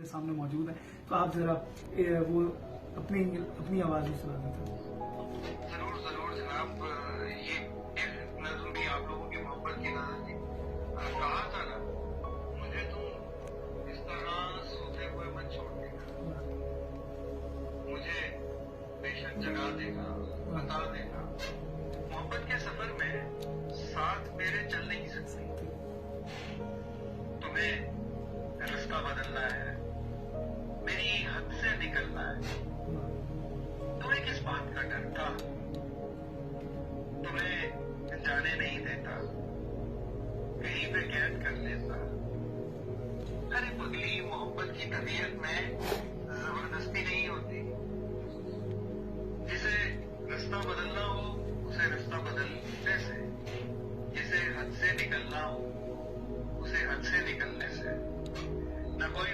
सामने मौजूद है, तो आप जरा वो अपनी आवाज ही सुना देते हैं। जरूर जरूर जनाब, ये नज़म भी आप लोगों की मोहब्बत की नज़र थी। कहा था ना, मुझे तुम इस तरह सोते हुए मत छोड़ देना, मुझे बेशक जगा देगा, बता देगा। मोहब्बत के सफर में साथ मेरे चल नहीं सकती, तुम्हें रास्ता बदलना है, मेरी हद से निकलना है। तुम्हें किस बात का डर था, तुम्हें जाने नहीं देता, कहीं पे कैद कर लेता। अरे पगली, मोहब्बत की तबीयत में जबरदस्ती नहीं होती। जिसे रास्ता बदलना हो उसे रास्ता बदलने से, जिसे हद से निकलना हो उसे हद से निकलने से। न कोई